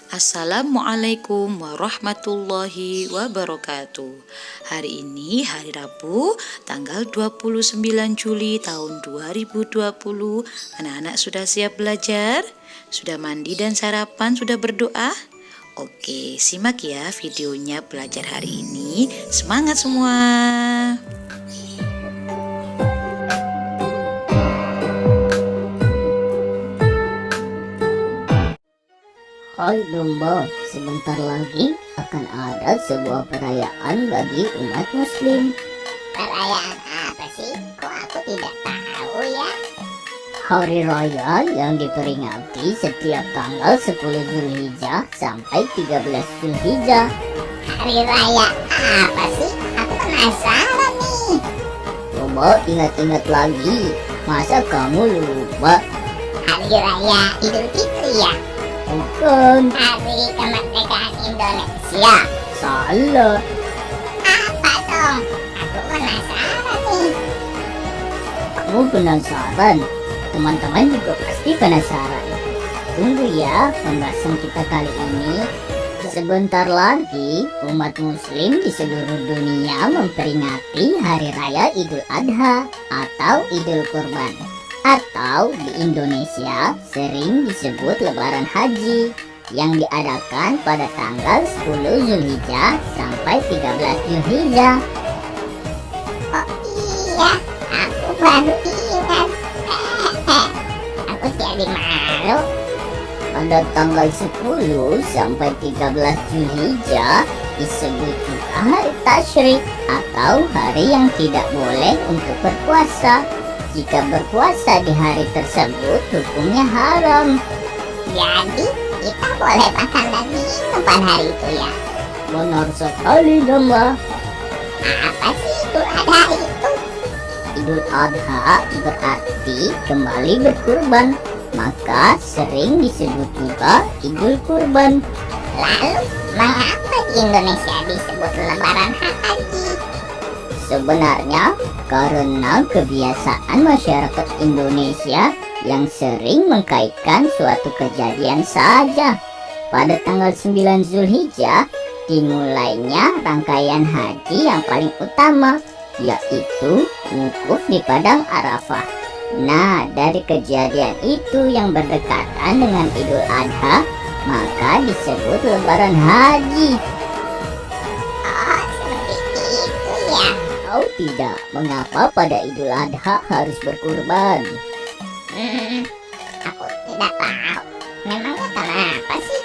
Assalamualaikum warahmatullahi wabarakatuh. Hari ini hari Rabu tanggal 29 Juli tahun 2020. Anak-anak sudah siap belajar? Sudah mandi dan sarapan? Sudah berdoa? Oke, simak ya videonya belajar hari ini. Semangat semua! Hai domba, sebentar lagi akan ada sebuah perayaan bagi umat muslim. Perayaan apa sih? Kok aku tidak tahu ya? Hari raya yang diperingati setiap tanggal 10 Zulhijjah sampai 13 Zulhijjah. Hari raya apa sih? Aku penasaran nih. Coba ingat-ingat lagi, masa kamu lupa? Hari raya Idul Fitri ya? Bukan, Hari kemerdekaan Indonesia. salah. Apa dong? Aku penasaran nih. Kamu penasaran? Teman-teman juga pasti penasaran. Tunggu ya pembahasan kita kali ini. Sebentar lagi umat muslim di seluruh dunia memperingati Hari Raya Idul Adha atau Idul Kurban, atau di Indonesia sering disebut Lebaran Haji, yang diadakan pada tanggal 10 Zulhijjah sampai 13 Zulhijjah. Oh iya, aku baru ingat. Aku jadi malu. Pada tanggal 10 sampai 13 Zulhijjah disebut juga hari tasyrik atau hari yang tidak boleh untuk berpuasa. Jika berpuasa di hari tersebut hukumnya haram. Jadi kita boleh makan dan minum pada hari itu ya? Benar sekali domba. Apa sih Idul Adha itu? Idul Adha berarti kembali berkurban, maka sering disebut juga Idul Kurban. Lalu mengapa di Indonesia disebut Lebaran Haji? Sebenarnya karena kebiasaan masyarakat Indonesia yang sering mengkaitkan suatu kejadian saja. Pada tanggal 9 Zulhijjah dimulainya rangkaian haji yang paling utama, yaitu wukuf di Padang Arafah. Nah, dari kejadian itu yang berdekatan dengan Idul Adha, maka disebut Lebaran Haji. Oh, seperti itu ya. Tahu tidak mengapa pada Idul Adha harus berkurban? Aku tidak tahu. Memangnya kenapa sih?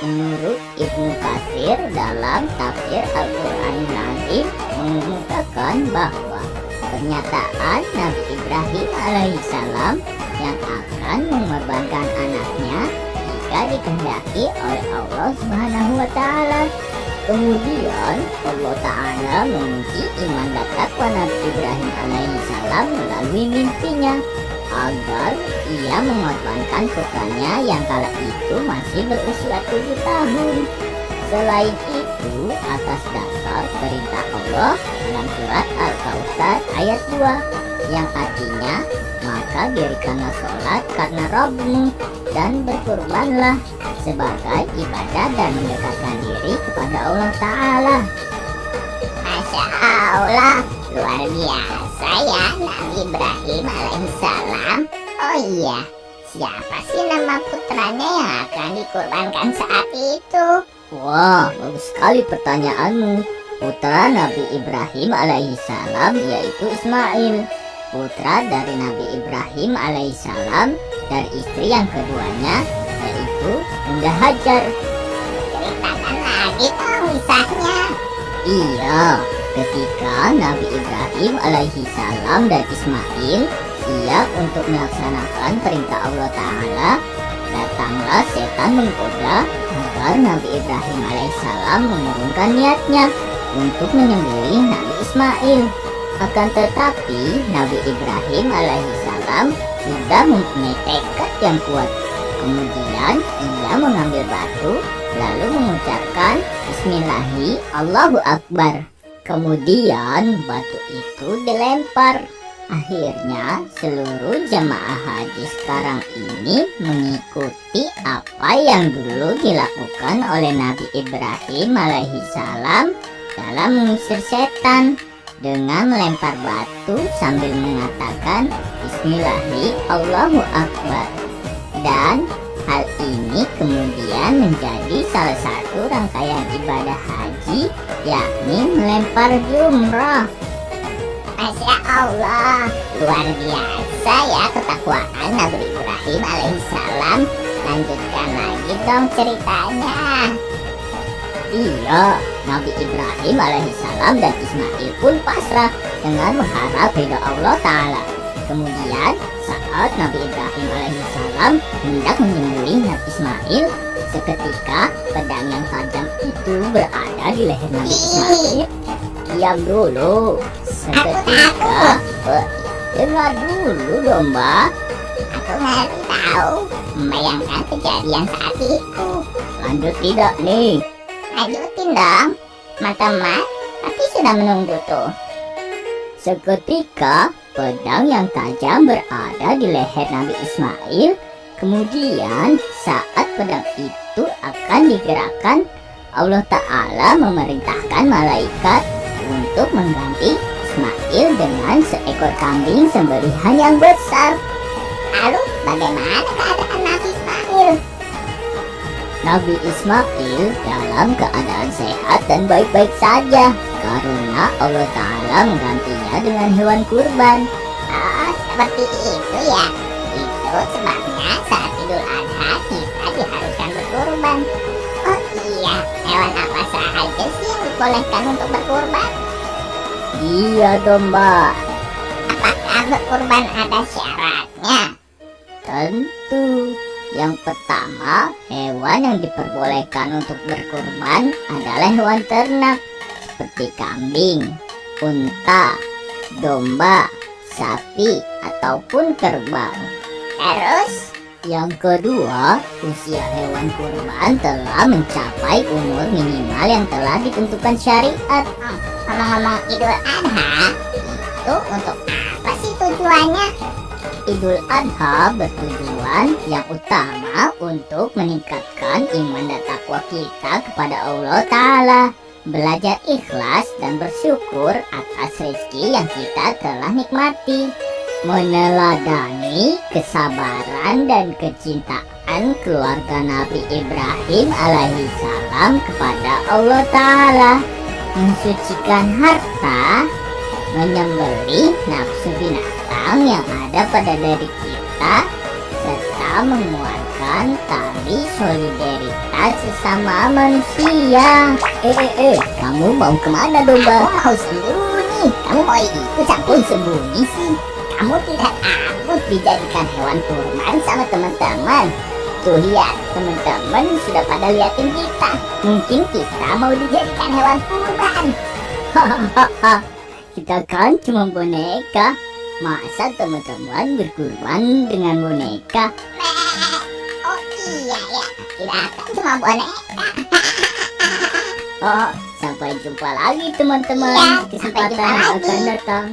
Menurut Ibnu Katsir dalam tafsir Al-Qur'anul Azim mengungkapkan bahwa pernyataan Nabi Ibrahim alaihissalam yang akan mengorbankan anaknya jika dikehendaki oleh Allah Subhanahu wa taala. Kemudian Allah Ta'ala menguji iman dan takwa Nabi Ibrahim alaihissalam melalui mimpinya agar ia mengorbankan putranya yang kala itu masih berusia 7 tahun. Selain itu, atas dasar perintah Allah dalam surat Al-Kautsar ayat 2 yang artinya, maka dirikanlah sholat karena Rabbmu dan berkurbanlah sebagai ibadah dan mendekatkan diri kepada Allah Ta'ala. Masya Allah, luar biasa ya Nabi Ibrahim alaihissalam. Oh iya, siapa sih nama putranya yang akan dikurbankan saat itu? Wah, bagus sekali pertanyaanmu. Putra Nabi Ibrahim alaihissalam yaitu Ismail, putra dari Nabi Ibrahim alaihissalam dari istri yang keduanya yaitu Bunda Hajar. Ceritakan lagi dong kisahnya. Iya, ketika Nabi Ibrahim alaihissalam dan Ismail siap untuk melaksanakan perintah Allah Ta'ala, datanglah setan menggoda agar Nabi Ibrahim alaihissalam mengurungkan niatnya untuk menyembelih Nabi Ismail. Akan tetapi Nabi Ibrahim alaihissalam sudah mempunyai tekad yang kuat. Kemudian ia mengambil batu lalu mengucapkan Bismillahi Allahu Akbar. Kemudian batu itu dilempar. Akhirnya seluruh jemaah haji sekarang ini mengikuti apa yang dulu dilakukan oleh Nabi Ibrahim alaihissalam dalam mengusir setan dengan melempar batu sambil mengatakan Bismillahi Allahu Akbar. Dan hal ini kemudian menjadi salah satu rangkaian ibadah haji, yakni melempar jumrah. Masya Allah, luar biasa ya ketakwaan Nabi Ibrahim alaihissalam. Lanjutkan lagi dong ceritanya. Iya, Nabi Ibrahim alaihissalam dan Ismail pun pasrah dengan mengharap ridha Allah Ta'ala. Kemudian saat Nabi Ibrahim alaihissalam hendak menyembelih Nabi Ismail, seketika pedang yang tajam itu berada di leher Nabi Ismail. Diam dulu. Seketika dengar dulu domba. Aku ngeri tahu membayangkan kejadian saat itu. Lanjut tidak nih? Lanjutin dong, teman-teman. Tapi sudah menunggu tuh. Seketika pedang yang tajam berada di leher Nabi Ismail. Kemudian saat pedang itu akan digerakkan, Allah Ta'ala memerintahkan malaikat untuk mengganti Ismail dengan seekor kambing sembelihan yang besar. Lalu bagaimana keadaan Nabi Ismail? Nabi Ismail dalam keadaan sehat dan baik-baik saja karena Allah Ta'ala menggantinya dengan hewan kurban. Oh, seperti itu ya. Itu sebabnya saat Idul Adha kita diharuskan berkurban. Oh iya, hewan apa saja sih yang dibolehkan untuk berkurban? Iya domba. Apakah berkurban ada syaratnya? Tentu. Yang pertama, hewan yang diperbolehkan untuk berkurban adalah hewan ternak seperti kambing, unta, domba, sapi, ataupun kerbau. Terus? Yang kedua, usia hewan kurban telah mencapai umur minimal yang telah ditentukan syariat. Ngomong-ngomong Idul Adha, itu untuk apa sih tujuannya? Idul Adha bertujuan yang utama untuk meningkatkan iman dan takwa kita kepada Allah Ta'ala, belajar ikhlas dan bersyukur atas rezeki yang kita telah nikmati, meneladani kesabaran dan kecintaan keluarga Nabi Ibrahim alaihissalam kepada Allah Ta'ala, mensucikan harta, menyembelih nafsu binatang yang ada pada diri kita, serta menguatkan tali solidaritas sesama manusia. Kamu mau kemana domba? Aku mau sembunyi. Kamu mau ikut campur sembunyi sih? Kamu tidak takut dijadikan hewan kurban sama teman-teman? Tuh lihat, teman-teman sudah pada liatin kita. Mungkin kita mau dijadikan hewan kurban. Hahaha, kita kan cuma boneka. Masa teman-teman berkurban dengan boneka? Oh iya ya, kita kan cuma boneka. Oh, sampai jumpa lagi teman-teman. Iya, Kesempatan sampai jumpa yang lagi. akan datang.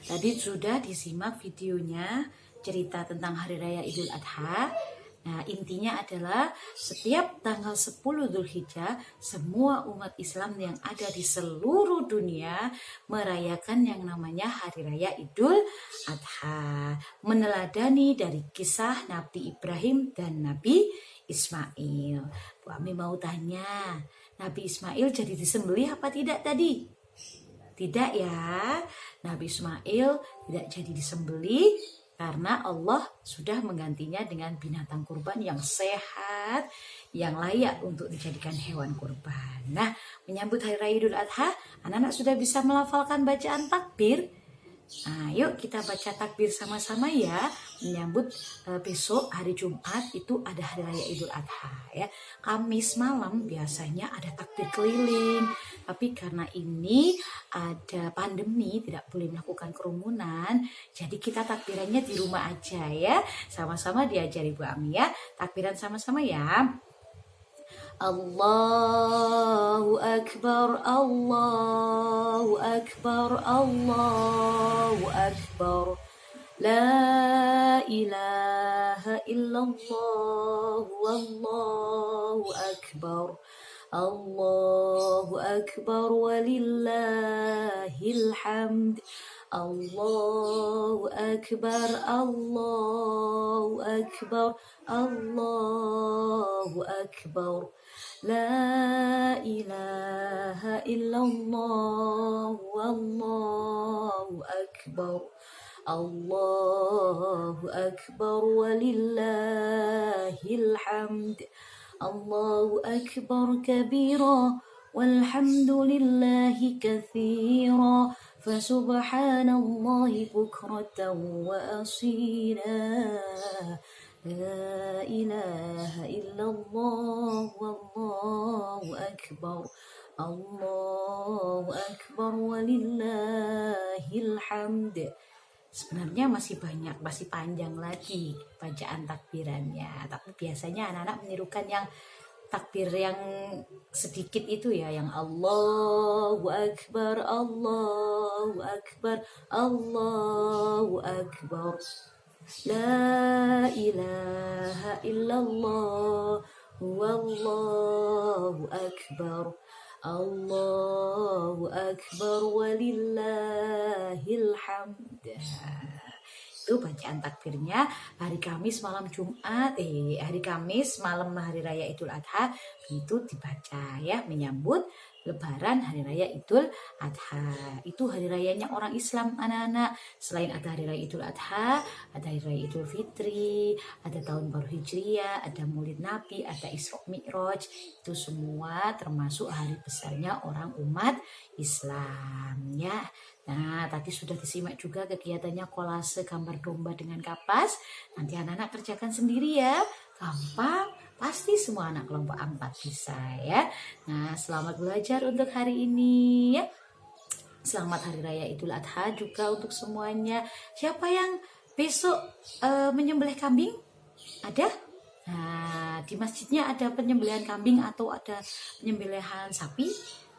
tadi sudah disimak videonya cerita tentang Hari Raya Idul Adha. Nah, intinya adalah setiap tanggal 10 Dzulhijjah, semua umat Islam yang ada di seluruh dunia merayakan yang namanya Hari Raya Idul Adha. Meneladani dari kisah Nabi Ibrahim dan Nabi Ismail. Bu Ami mau tanya, Nabi Ismail jadi disembelih apa tidak tadi? Tidak ya, Nabi Ismail tidak jadi disembelih karena Allah sudah menggantinya dengan binatang kurban yang sehat, yang layak untuk dijadikan hewan kurban. Nah, menyambut Hari Raya Idul Adha, anak-anak sudah bisa melafalkan bacaan takbir. Nah, yuk kita baca takbir sama-sama ya. Menyambut besok hari Jumat itu ada Hari Raya Idul Adha ya. Kamis malam biasanya ada takbir keliling. Tapi karena ini ada pandemi, tidak boleh melakukan kerumunan, jadi kita takbirannya di rumah aja ya. Sama-sama diajari Bu Ami ya. Takbiran sama-sama ya. Allahu Akbar, Allahu Akbar, Allahu Akbar. La ilaha illallah, wallahu akbar. Allahu Akbar walillahil hamd. Allahu Akbar, Allahu Akbar, Allahu Akbar. La ilaha illallah, wallahu akbar. Allahu Akbar walillahil hamd. Allahu Akbar kabira walhamdulillahi kathira. Fasubhanallahi bukratan wa asila. La ilaha illallah wallahu akbar. Allahu Akbar walillahil hamd. Sebenarnya masih banyak, masih panjang lagi bacaan takbirannya. Tapi biasanya anak-anak menirukan yang takbir yang sedikit itu ya, yang Allahu Akbar, Allahu Akbar, Allahu Akbar. La ilaha illallah, wallahu akbar. Allahu Akbar walillahil hamd. Itu bacaan takbirnya hari Kamis malam Jumat, hari Kamis malam Hari Raya Idul Adha itu dibaca ya, menyambut Lebaran Hari Raya Idul Adha. Itu hari rayanya orang Islam anak-anak. Selain ada Hari Raya Idul Adha, ada Hari Raya Idul Fitri, ada Tahun Baru Hijriah, ada Maulid Nabi, ada Isra Mi'raj. Itu semua termasuk hari besarnya orang umat Islam ya. Nah, tadi sudah disimak juga kegiatannya kolase gambar domba dengan kapas. Nanti anak-anak kerjakan sendiri ya. Gampang, pasti semua anak kelompok 4 bisa ya. Nah, selamat belajar untuk hari ini ya. Selamat Hari Raya Idul Adha juga untuk semuanya. Siapa yang besok menyembelih kambing? Ada? Nah, di masjidnya ada penyembelihan kambing atau ada penyembelihan sapi?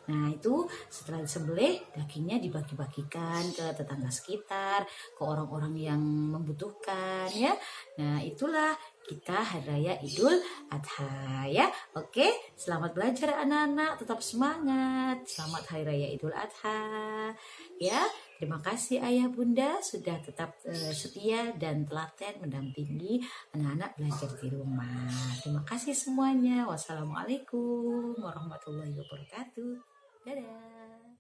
Nah, itu setelah disembelih, dagingnya dibagi-bagikan ke tetangga sekitar, ke orang-orang yang membutuhkan ya. Nah, itulah kita Hari Raya Idul Adha ya. Oke, selamat belajar anak-anak, tetap semangat. Selamat Hari Raya Idul Adha ya. Terima kasih Ayah Bunda sudah tetap setia dan telaten mendampingi anak-anak belajar di rumah. Terima kasih semuanya. Wassalamualaikum warahmatullahi wabarakatuh. Dadah.